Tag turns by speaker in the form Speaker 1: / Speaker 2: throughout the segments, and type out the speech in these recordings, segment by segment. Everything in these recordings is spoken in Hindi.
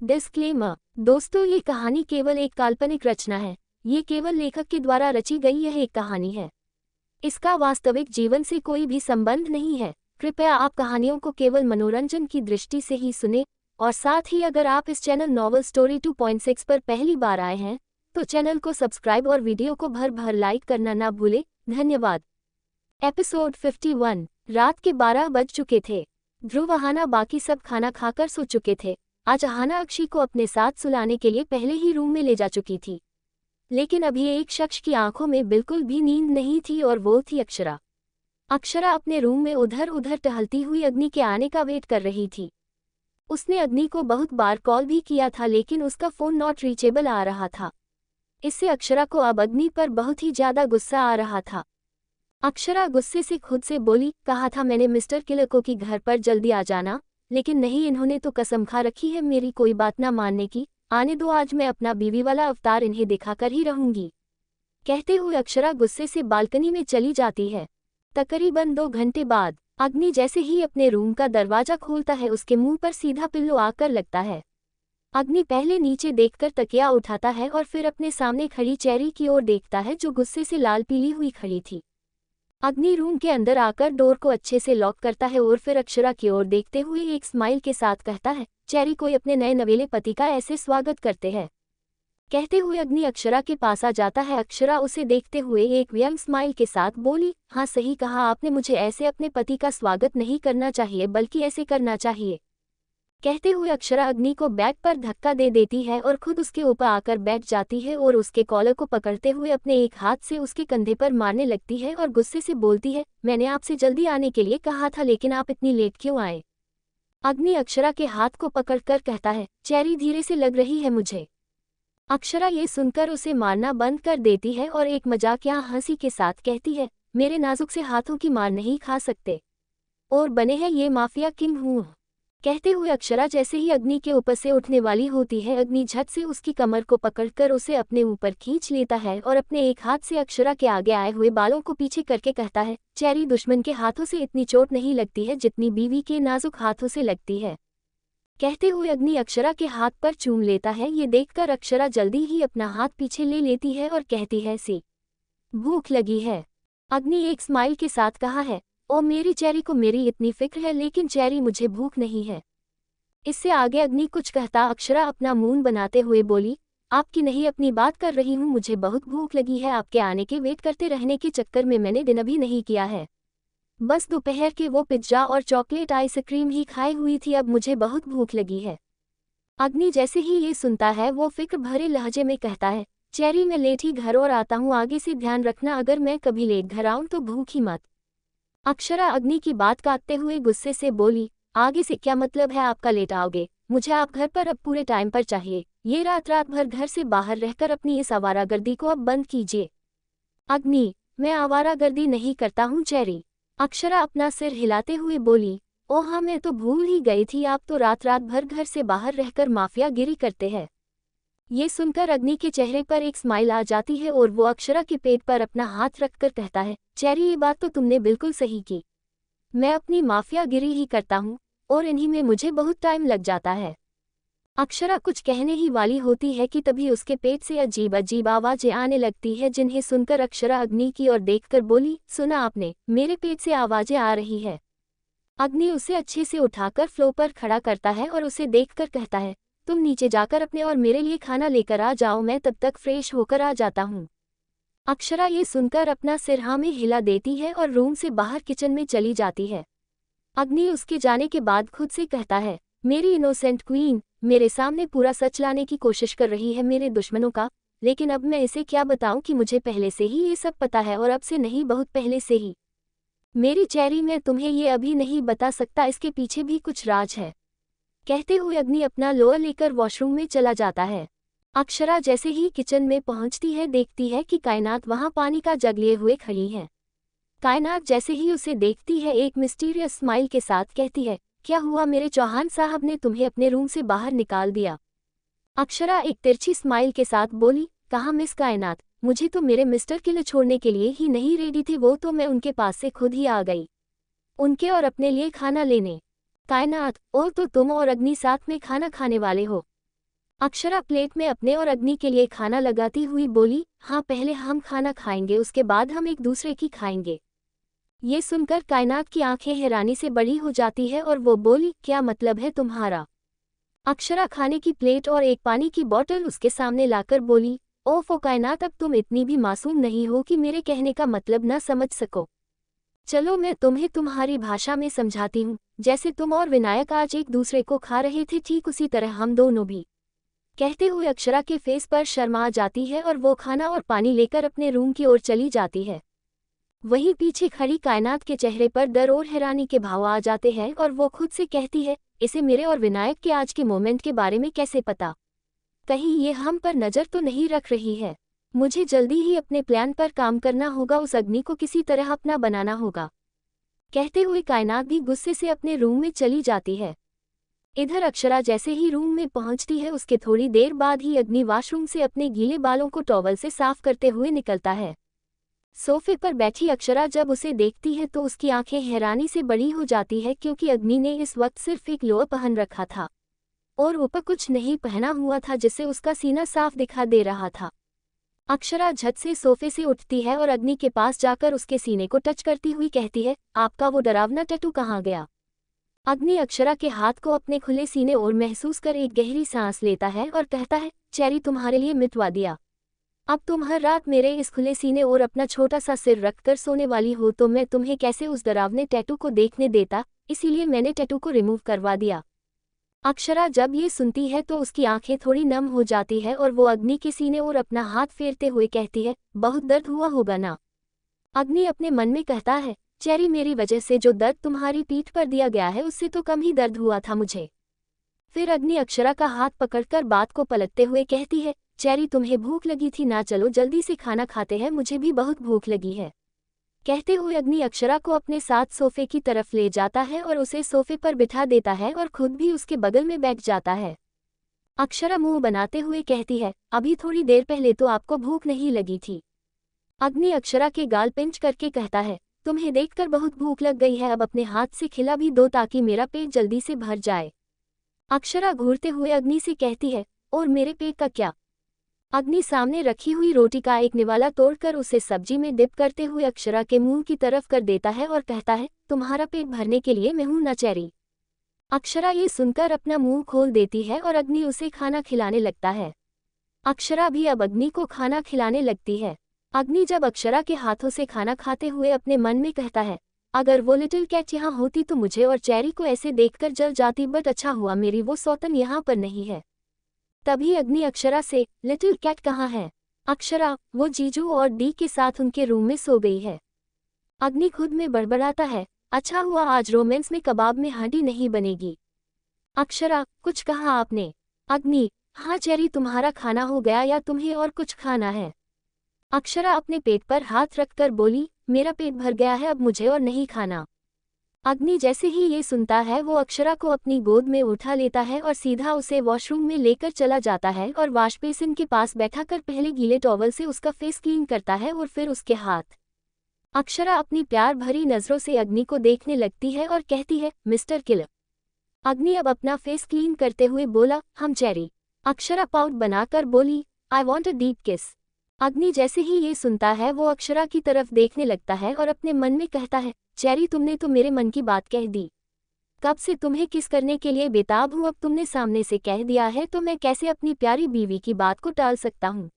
Speaker 1: डिस्क्लेमर। दोस्तों, ये कहानी केवल एक काल्पनिक रचना है। ये केवल लेखक के द्वारा रची गई यह एक कहानी है। इसका वास्तविक जीवन से कोई भी संबंध नहीं है। कृपया आप कहानियों को केवल मनोरंजन की दृष्टि से ही सुने, और साथ ही अगर आप इस चैनल नॉवल स्टोरी 2.6 पर पहली बार आए हैं तो चैनल को सब्सक्राइब और वीडियो को भर भर लाइक करना ना भूलें। धन्यवाद। एपिसोड 51। रात के 12 बज चुके थे। ध्रुव अहाना बाकी सब खाना खाकर सो चुके थे। आज अहाना अक्षी को अपने साथ सुलाने के लिए पहले ही रूम में ले जा चुकी थी, लेकिन अभी एक शख्स की आंखों में बिल्कुल भी नींद नहीं थी और वो थी अक्षरा। अक्षरा अपने रूम में उधर उधर टहलती हुई अग्नि के आने का वेट कर रही थी। उसने अग्नि को बहुत बार कॉल भी किया था, लेकिन उसका फ़ोन नॉट रीचेबल आ रहा था। इससे अक्षरा को अब अग्नि पर बहुत ही ज़्यादा गुस्सा आ रहा था। अक्षरा गुस्से से खुद से बोली, कहा था मैंने मिस्टर किलको की घर पर जल्दी आ जाना, लेकिन नहीं, इन्होंने तो कसम खा रखी है मेरी कोई बात ना मानने की। आने दो, आज मैं अपना बीवी वाला अवतार इन्हें दिखाकर ही रहूंगी। कहते हुए अक्षरा गुस्से से बालकनी में चली जाती है। तकरीबन 2 घंटे बाद अग्नि जैसे ही अपने रूम का दरवाजा खोलता है, उसके मुंह पर सीधा पिल्लो आकर लगता है। अग्नि पहले नीचे देखकर तकिया उठाता है और फिर अपने सामने खड़ी चेरी की ओर देखता है, जो गुस्से से लाल पीली हुई खड़ी थी। अग्नि रूम के अंदर आकर डोर को अच्छे से लॉक करता है और फिर अक्षरा की ओर देखते हुए एक स्माइल के साथ कहता है, चेरी कोई अपने नए नवेले पति का ऐसे स्वागत करते हैं। कहते हुए अग्नि अक्षरा के पास आ जाता है। अक्षरा उसे देखते हुए एक व्यंग स्माइल के साथ बोली, हाँ सही कहा आपने, मुझे ऐसे अपने पति का स्वागत नहीं करना चाहिए बल्कि ऐसे करना चाहिए। कहते हुए अक्षरा अग्नि को बैक पर धक्का दे देती है और खुद उसके ऊपर आकर बैठ जाती है और उसके कॉलर को पकड़ते हुए अपने एक हाथ से उसके कंधे पर मारने लगती है और गुस्से से बोलती है, मैंने आपसे जल्दी आने के लिए कहा था, लेकिन आप इतनी लेट क्यों आए। अग्नि अक्षरा के हाथ को पकड़कर कहता है, चेरी धीरे से लग रही है मुझे। अक्षरा ये सुनकर उसे मारना बंद कर देती है और एक मजाकिया हंसी के साथ कहती है, मेरे नाजुक से हाथों की मार नहीं खा सकते, और बने हैं ये माफिया किंग हूँ। कहते हुए अक्षरा जैसे ही अग्नि के ऊपर से उठने वाली होती है, अग्नि झट से उसकी कमर को पकड़कर उसे अपने ऊपर खींच लेता है और अपने एक हाथ से अक्षरा के आगे आए हुए बालों को पीछे करके कहता है, चेरी दुश्मन के हाथों से इतनी चोट नहीं लगती है जितनी बीवी के नाजुक हाथों से लगती है। कहते हुए अग्नि अक्षरा के हाथ पर चूम लेता है। ये देखकर अक्षरा जल्दी ही अपना हाथ पीछे ले लेती है और कहती है, सी भूख लगी है। अग्नि एक स्माइल के साथ कहा है, ओ मेरी चेरी को मेरी इतनी फिक्र है, लेकिन चेरी मुझे भूख नहीं है। इससे आगे अग्नि कुछ कहता अक्षरा अपना मुंह बनाते हुए बोली, आपकी नहीं अपनी बात कर रही हूँ, मुझे बहुत भूख लगी है। आपके आने के वेट करते रहने के चक्कर में मैंने डिनर भी नहीं किया है, बस दोपहर के वो पिज्जा और चॉकलेट आइसक्रीम ही खाई हुई थी, अब मुझे बहुत भूख लगी है। अग्नि जैसे ही ये सुनता है वो फिक्र भरे लहजे में कहता है, चेरी मैं लेट ही घर और आता हूँ, आगे से ध्यान रखना, अगर मैं कभी लेट घर आऊँ तो भूखी मत। अक्षरा अग्नि की बात काटते हुए गुस्से से बोली, आगे से क्या मतलब है आपका लेट आओगे, मुझे आप घर पर अब पूरे टाइम पर चाहिए। ये रात भर घर से बाहर रहकर अपनी इस आवारागर्दी को अब बंद कीजिए। अग्नि, मैं आवारागर्दी नहीं करता हूँ चेरी। अक्षरा अपना सिर हिलाते हुए बोली, ओह हाँ, मैं तो भूल ही गई थी, आप तो रात भर घर से बाहर रहकर माफियागिरी करते हैं। ये सुनकर अग्नि के चेहरे पर एक स्माइल आ जाती है और वो अक्षरा के पेट पर अपना हाथ रखकर कहता है, चेरी ये बात तो तुमने बिल्कुल सही की, मैं अपनी माफियागिरी ही करता हूँ और इन्हीं में मुझे बहुत टाइम लग जाता है। अक्षरा कुछ कहने ही वाली होती है कि तभी उसके पेट से अजीब अजीब आवाजें आने लगती है, जिन्हें सुनकर अक्षरा अग्नि की ओर देखकर बोली, सुना आपने, मेरे पेट से आवाजें आ रही है। अग्नि उसे अच्छे से उठाकर फ्लोर पर खड़ा करता है और उसे देखकर कहता है, तुम नीचे जाकर अपने और मेरे लिए खाना लेकर आ जाओ, मैं तब तक फ्रेश होकर आ जाता हूँ। अक्षरा ये सुनकर अपना सिर हाँ में हिला देती है और रूम से बाहर किचन में चली जाती है। अग्नि उसके जाने के बाद खुद से कहता है, मेरी इनोसेंट क्वीन मेरे सामने पूरा सच लाने की कोशिश कर रही है मेरे दुश्मनों का, लेकिन अब मैं इसे क्या बताऊं कि मुझे पहले से ही ये सब पता है, और अब से नहीं, बहुत पहले से ही। मेरी चेरी, मैं तुम्हें ये अभी नहीं बता सकता, इसके पीछे भी कुछ राज है। कहते हुए अग्नि अपना लोअर लेकर वॉशरूम में चला जाता है। अक्षरा जैसे ही किचन में पहुंचती है, देखती है कि कायनात वहां पानी का जग लिए हुए खड़ी है। कायनात जैसे ही उसे देखती है, एक मिस्टीरियस स्माइल के साथ कहती है, क्या हुआ, मेरे चौहान साहब ने तुम्हें अपने रूम से बाहर निकाल दिया। अक्षरा एक तिरछी स्माइल के साथ बोली, कहाँ मिस कायनात, मुझे तो मेरे मिस्टर किले छोड़ने के लिए ही नहीं रेडी थे, वो तो मैं उनके पास से खुद ही आ गई उनके और अपने लिए खाना लेने। कायनात, और तो तुम और अग्नि साथ में खाना खाने वाले हो। अक्षरा प्लेट में अपने और अग्नि के लिए खाना लगाती हुई बोली, हाँ पहले हम खाना खाएंगे, उसके बाद हम एक दूसरे की खाएंगे। ये सुनकर कायनात की आंखें हैरानी से बड़ी हो जाती है और वो बोली, क्या मतलब है तुम्हारा? अक्षरा खाने की प्लेट और एक पानी की बोतल उसके सामने लाकर बोली, ओफो कायनात, अब तुम इतनी भी मासूम नहीं हो कि मेरे कहने का मतलब न समझ सको। चलो मैं तुम्हें तुम्हारी भाषा में समझाती हूँ। जैसे तुम और विनायक आज एक दूसरे को खा रहे थे, ठीक उसी तरह हम दोनों भी। कहते हुए अक्षरा के फेस पर शर्मा आ जाती है और वो खाना और पानी लेकर अपने रूम की ओर चली जाती है। वहीं पीछे खड़ी कायनात के चेहरे पर डर और हैरानी के भाव आ जाते हैं और वो खुद से कहती है, इसे मेरे और विनायक के आज के मोमेंट के बारे में कैसे पता? कहीं ये हम पर नज़र तो नहीं रख रही है? मुझे जल्दी ही अपने प्लान पर काम करना होगा, उस अग्नि को किसी तरह अपना बनाना होगा। कहते हुए कायनात भी गुस्से से अपने रूम में चली जाती है। इधर अक्षरा जैसे ही रूम में पहुंचती है, उसके थोड़ी देर बाद ही अग्नि वॉशरूम से अपने गीले बालों को टॉवल से साफ करते हुए निकलता है। सोफे पर बैठी अक्षरा जब उसे देखती है तो उसकी आंखें हैरानी से बड़ी हो जाती है, क्योंकि अग्नि ने इस वक्त सिर्फ एक लोअर पहन रखा था और ऊपर कुछ नहीं पहना हुआ था, जिससे उसका सीना साफ दिखा दे रहा था। अक्षरा झट से सोफे से उठती है और अग्नि के पास जाकर उसके सीने को टच करती हुई कहती है, आपका वो डरावना टैटू कहाँ गया? अग्नि अक्षरा के हाथ को अपने खुले सीने और महसूस कर एक गहरी सांस लेता है और कहता है, चेरी तुम्हारे लिए मिटवा दिया। अब तुम हर रात मेरे इस खुले सीने और अपना छोटा सा सिर रखकर सोने वाली हो, तो मैं तुम्हें कैसे उस डरावने टैटू को देखने देता, इसीलिए मैंने टैटू को रिमूव करवा दिया। अक्षरा जब ये सुनती है तो उसकी आंखें थोड़ी नम हो जाती है और वो अग्नि के सीने और अपना हाथ फेरते हुए कहती है, बहुत दर्द हुआ होगा ना? अग्नि अपने मन में कहता है, चेरी मेरी वजह से जो दर्द तुम्हारी पीठ पर दिया गया है उससे तो कम ही दर्द हुआ था मुझे। फिर अग्नि अक्षरा का हाथ पकड़कर बात को पलटते हुए कहती है, चेरी तुम्हें भूख लगी थी ना, चलो जल्दी से खाना खाते हैं, मुझे भी बहुत भूख लगी है। कहते हुए अग्नि अक्षरा को अपने साथ सोफे की तरफ ले जाता है और उसे सोफे पर बिठा देता है और खुद भी उसके बगल में बैठ जाता है। अक्षरा मुंह बनाते हुए कहती है, अभी थोड़ी देर पहले तो आपको भूख नहीं लगी थी? अग्नि अक्षरा के गाल पिंच करके कहता है, तुम्हें देखकर बहुत भूख लग गई है, अब अपने हाथ से खिला भी दो ताकि मेरा पेट जल्दी से भर जाए। अक्षरा घूरते हुए अग्नि से कहती है, और मेरे पेट का क्या? अग्नि सामने रखी हुई रोटी का एक निवाला तोड़कर उसे सब्जी में डिप करते हुए अक्षरा के मुंह की तरफ कर देता है और कहता है, तुम्हारा पेट भरने के लिए मैं हूं ना चेरी। अक्षरा ये सुनकर अपना मुंह खोल देती है और अग्नि उसे खाना खिलाने लगता है। अक्षरा भी अब अग्नि को खाना खिलाने लगती है। अग्नि जब अक्षरा के हाथों से खाना खाते हुए अपने मन में कहता है, अगर वो लिटिल कैट यहाँ होती तो मुझे और चेरी को ऐसे देखकर जल जाती, बट अच्छा हुआ मेरी वो सौतन यहाँ पर नहीं है। तभी अग्नि अक्षरा से, लिटिल कैट कहाँ है? अक्षरा, वो जीजू और डी के साथ उनके रूम में सो गई है। अग्नि खुद में बड़बड़ाता है, अच्छा हुआ आज रोमांस में कबाब में हड्डी नहीं बनेगी। अक्षरा, कुछ कहा आपने? अग्नि, हाँ चेरी, तुम्हारा खाना हो गया या तुम्हें और कुछ खाना है? अक्षरा अपने पेट पर हाथ रखकर बोली, मेरा पेट भर गया है, अब मुझे और नहीं खाना। अग्नि जैसे ही ये सुनता है वो अक्षरा को अपनी गोद में उठा लेता है और सीधा उसे वॉशरूम में लेकर चला जाता है और वॉश बेसिन के पास बैठाकर पहले गीले टॉवल से उसका फेस क्लीन करता है और फिर उसके हाथ। अक्षरा अपनी प्यार भरी नज़रों से अग्नि को देखने लगती है और कहती है, मिस्टर किलर। अग्नि अब अपना फेस क्लीन करते हुए बोला, हम चेरी। अक्षरा पाउट बनाकर बोली, आई वॉन्ट अ डीप किस। अग्नि जैसे ही ये सुनता है वो अक्षरा की तरफ देखने लगता है और अपने मन में कहता है, चेरी तुमने तो मेरे मन की बात कह दी। कब से तुम्हें किस करने के लिए बेताब हूँ, अब तुमने सामने से कह दिया है तो मैं कैसे अपनी प्यारी बीवी की बात को टाल सकता हूँ।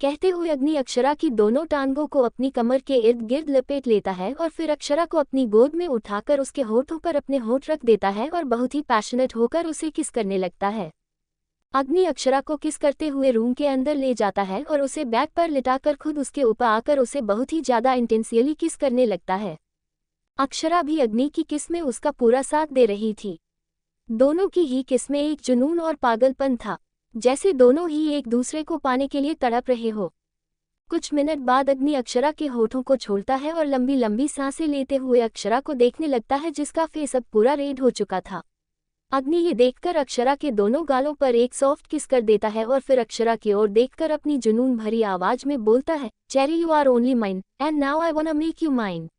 Speaker 1: कहते हुए अग्नि अक्षरा की दोनों टांगों को अपनी कमर के इर्द गिर्द लपेट लेता है और फिर अक्षरा को अपनी गोद में उठाकर उसके होठों पर अपने होठ रख देता है और बहुत ही पैशनेट होकर उसे किस करने लगता है। अग्नि अक्षरा को किस करते हुए रूम के अंदर ले जाता है और उसे बेड पर लिटाकर खुद उसके ऊपर आकर उसे बहुत ही ज्यादा इंटेंसियली किस करने लगता है। अक्षरा भी अग्नि की किस में उसका पूरा साथ दे रही थी। दोनों की ही किस में एक जुनून और पागलपन था, जैसे दोनों ही एक दूसरे को पाने के लिए तड़प रहे हो। कुछ मिनट बाद अग्नि अक्षरा के होठों को छोड़ता है और लंबी लंबी सांसें लेते हुए अक्षरा को देखने लगता है, जिसका फेस अब पूरा रेड हो चुका था। अग्नि ये देखकर अक्षरा के दोनों गालों पर एक सॉफ्ट किस कर देता है और फिर अक्षरा की ओर देखकर अपनी जुनून भरी आवाज में बोलता है, Cherry you are only mine and now I wanna make you mine.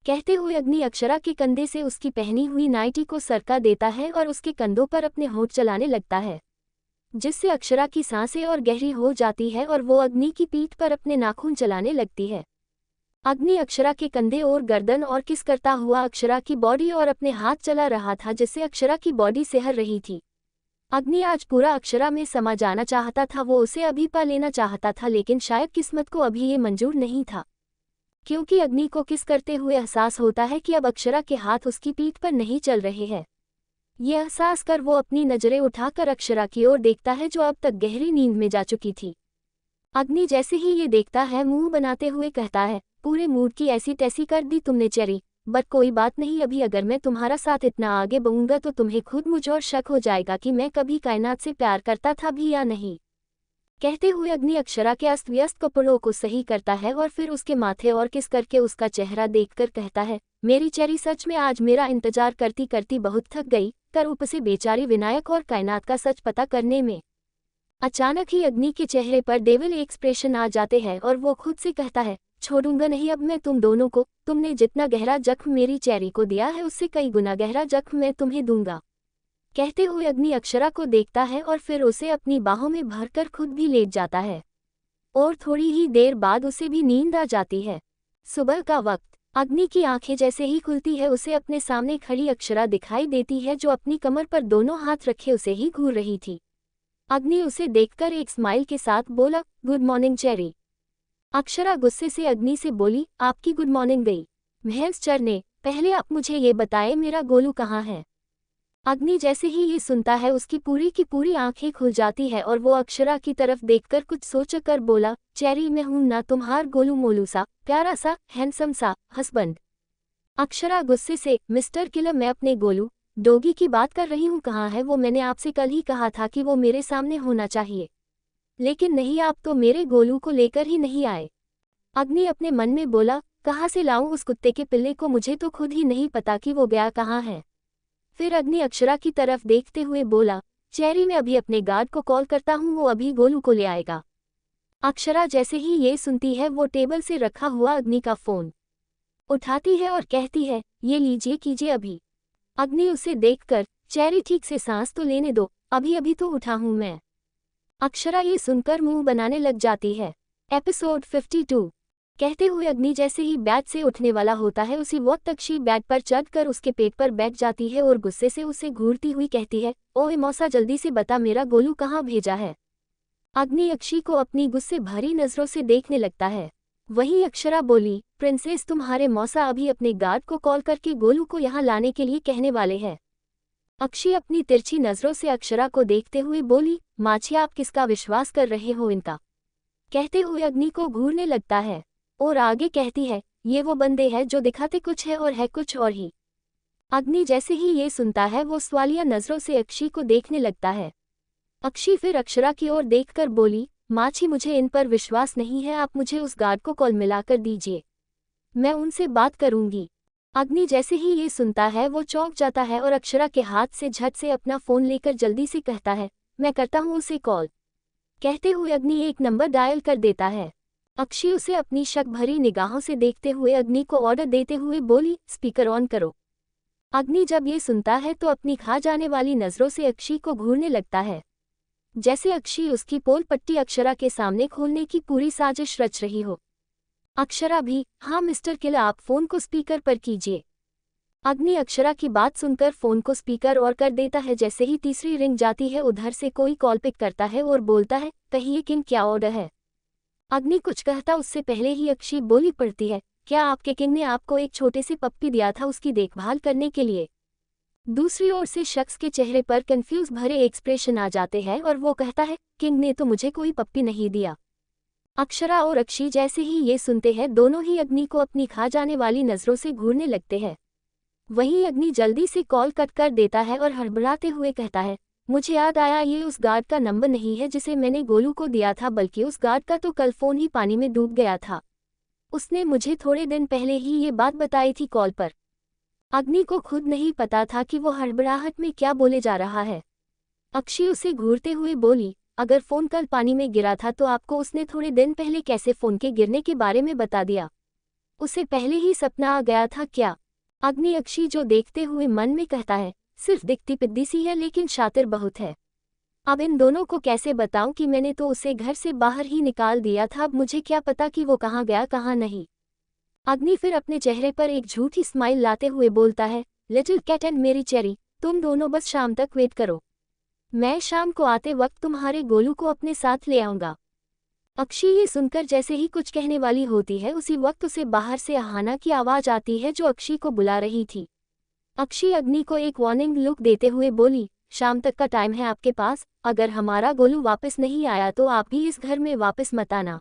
Speaker 1: कहते हुए अग्नि अक्षरा के कंधे से उसकी पहनी हुई नाइटी को सरका देता है और उसके कंधों पर अपने होंठ चलाने लगता है। जिससे अक्षरा की सांसें और गहरी हो जाती है और वो अग्नि की पीठ पर अपने नाखून चलाने लगती है। अग्नि अक्षरा के कंधे और गर्दन और किस करता हुआ अक्षरा की बॉडी और अपने हाथ चला रहा था, जिससे अक्षरा की बॉडी सिहर रही थी। अग्नि आज पूरा अक्षरा में समा जाना चाहता था, वो उसे अभी पा लेना चाहता था, लेकिन शायद किस्मत को अभी ये मंजूर नहीं था, क्योंकि अग्नि को किस करते हुए एहसास होता है कि अब अक्षरा के हाथ उसकी पीठ पर नहीं चल रहे हैं। यह एहसास कर वो अपनी नजरें उठाकर अक्षरा की ओर देखता है, जो अब तक गहरी नींद में जा चुकी थी। अग्नि जैसे ही ये देखता है, मुंह बनाते हुए कहता है, पूरे मूड की ऐसी तैसी कर दी तुमने चेरी, बट कोई बात नहीं, अभी अगर मैं तुम्हारा साथ इतना आगे बढ़ूंगा तो तुम्हें खुद मुझ और शक हो जाएगा कि मैं कभी कायनात से प्यार करता था भी या नहीं। कहते हुए अग्नि अक्षरा के अस्त व्यस्त कपड़ों को सही करता है और फिर उसके माथे और किस करके उसका चेहरा देखकर कहता है, मेरी चेरी सच में आज मेरा इंतजार करती करती बहुत थक गई, कर उपसे बेचारी विनायक और कायनात का सच पता करने में। अचानक ही अग्नि के चेहरे पर डेविल एक्सप्रेशन आ जाते हैं और वो खुद से कहता है, छोड़ूंगा नहीं अब मैं तुम दोनों को, तुमने जितना गहरा जख्म मेरी चेरी को दिया है उससे कई गुना गहरा जख्म मैं तुम्हें दूंगा। कहते हुए अग्नि अक्षरा को देखता है और फिर उसे अपनी बाहों में भरकर खुद भी लेट जाता है और थोड़ी ही देर बाद उसे भी नींद आ जाती है। सुबह का वक्त, अग्नि की आंखें जैसे ही खुलती है उसे अपने सामने खड़ी अक्षरा दिखाई देती है, जो अपनी कमर पर दोनों हाथ रखे उसे ही घूर रही थी। अग्नि उसे देखकर एक स्माइल के साथ बोला, गुड मॉर्निंग चेरी। अक्षरा गुस्से से अग्नि से बोली, आपकी गुड मॉर्निंग गई भैंस चरने, पहले आप मुझे ये बताएं मेरा गोलू कहाँ है। अग्नि जैसे ही ये सुनता है उसकी पूरी की पूरी आंखें खुल जाती है और वो अक्षरा की तरफ देखकर कुछ सोचकर बोला, चेरी मैं हूं ना तुम्हार गोलू मोलू सा प्यारा सा हैंडसम सा हस्बैंड। अक्षरा गुस्से से, मिस्टर किलर मैं अपने गोलू डोगी की बात कर रही हूँ, कहाँ है वो, मैंने आपसे कल ही कहा था कि वो मेरे सामने होना चाहिए, लेकिन नहीं आप तो मेरे गोलू को लेकर ही नहीं आए। अग्नि अपने मन में बोला, कहाँ से लाऊं उस कुत्ते के पिल्ले को, मुझे तो खुद ही नहीं पता कि वो गया कहाँ है। फिर अग्नि अक्षरा की तरफ देखते हुए बोला, चेरी मैं अभी अपने गार्ड को कॉल करता हूँ, वो अभी गोलू को ले आएगा। अक्षरा जैसे ही ये सुनती है वो टेबल से रखा हुआ अग्नि का फोन उठाती है और कहती है, ये लीजिए कीजिए अभी। अग्नि उसे देखकर, चेरी ठीक से सांस तो लेने दो, अभी अभी तो उठा हूं मैं। अक्षरा ये सुनकर मुंह बनाने लग जाती है। एपिसोड 52। कहते हुए अग्नि जैसे ही बेड से उठने वाला होता है उसी वक्त अक्षी बेड पर चढ़कर उसके पेट पर बैठ जाती है और गुस्से से उसे घूरती हुई कहती है, ओए मौसा जल्दी से बता मेरा गोलू कहाँ भेजा है। अग्नि अक्षी को अपनी गुस्से भरी नजरों से देखने लगता है। वहीं अक्षरा बोली, प्रिंसेस तुम्हारे मौसा अभी अपने गार्ड को कॉल करके गोलू को यहाँ लाने के लिए कहने वाले हैं। अक्षी अपनी तिरछी नजरों से अक्षरा को देखते हुए बोली, माछी आप किसका विश्वास कर रहे हो इनका। कहते हुए अग्नि को घूरने लगता है और आगे कहती है, ये वो बंदे हैं जो दिखाते कुछ है और है कुछ और ही। अग्नि जैसे ही ये सुनता है वो सवालिया नजरों से अक्षी को देखने लगता है। अक्षी फिर अक्षरा की ओर देखकर बोली, माछी मुझे इन पर विश्वास नहीं है, आप मुझे उस गार्ड को कॉल मिलाकर दीजिए, मैं उनसे बात करूंगी। अग्नि जैसे ही ये सुनता है वो चौंक जाता है और अक्षरा के हाथ से झट से अपना फोन लेकर जल्दी से कहता है, मैं करता हूँ उसे कॉल। कहते हुए अग्नि एक नंबर डायल कर देता है। अक्षी उसे अपनी शक भरी निगाहों से देखते हुए अग्नि को ऑर्डर देते हुए बोली, स्पीकर ऑन करो। अग्नि जब ये सुनता है तो अपनी खा जाने वाली नजरों से अक्षी को घूरने लगता है, जैसे अक्षी उसकी पोल पट्टी अक्षरा के सामने खोलने की पूरी साजिश रच रही हो। अक्षरा भी, हाँ मिस्टर किलर आप फोन को स्पीकर पर कीजिए। अग्नि अक्षरा की बात सुनकर फोन को स्पीकर और कर देता है। जैसे ही तीसरी रिंग जाती है उधर से कोई कॉल पिक करता है और बोलता है, कहिए किंग क्या ऑर्डर है। अग्नि कुछ कहता उससे पहले ही अक्षी बोली पड़ती है, क्या आपके किंग ने आपको एक छोटे से पप्पी दिया था उसकी देखभाल करने के लिए। दूसरी ओर से शख्स के चेहरे पर कंफ्यूज भरे एक्सप्रेशन आ जाते हैं और वो कहता है, किंग ने तो मुझे कोई पप्पी नहीं दिया। अक्षरा और अक्षी जैसे ही ये सुनते हैं दोनों ही अग्नि को अपनी खा जाने वाली नजरों से घूरने लगते हैं। वहीं अग्नि जल्दी से कॉल कट कर देता है और हड़बड़ाते हुए कहता है, मुझे याद आया ये उस गार्ड का नंबर नहीं है जिसे मैंने गोलू को दिया था, बल्कि उस गार्ड का तो कल फोन ही पानी में डूब गया था। उसने मुझे थोड़े दिन पहले ही ये बात बताई थी कॉल पर। अग्नि को खुद नहीं पता था कि वो हड़बड़ाहट में क्या बोले जा रहा है। अक्षी उसे घूरते हुए बोली, अगर फोन कल पानी में गिरा था तो आपको उसने थोड़े दिन पहले कैसे फोन के गिरने के बारे में बता दिया। उसे पहले ही सपना आ गया था क्या। अग्नि अक्षी जो देखते हुए मन में कहता है, सिर्फ दिखती पिद्दी सी है लेकिन शातिर बहुत है। अब इन दोनों को कैसे बताऊं कि मैंने तो उसे घर से बाहर ही निकाल दिया था, अब मुझे क्या पता कि वो कहाँ गया कहाँ नहीं। अग्नि फिर अपने चेहरे पर एक झूठी स्माइल लाते हुए बोलता है, लिटिल कैट एंड मेरी चेरी, तुम दोनों बस शाम तक वेट करो। मैं शाम को आते वक्त तुम्हारे गोलू को अपने साथ ले आऊंगा। अक्षी ये सुनकर जैसे ही कुछ कहने वाली होती है उसी वक्त उसे बाहर से आहाना की आवाज आती है जो अक्षी को बुला रही थी। अक्षी अग्नि को एक वार्निंग लुक देते हुए बोली, शाम तक का टाइम है आपके पास, अगर हमारा गोलू वापस नहीं आया तो आप भी इस घर में वापस मत आना।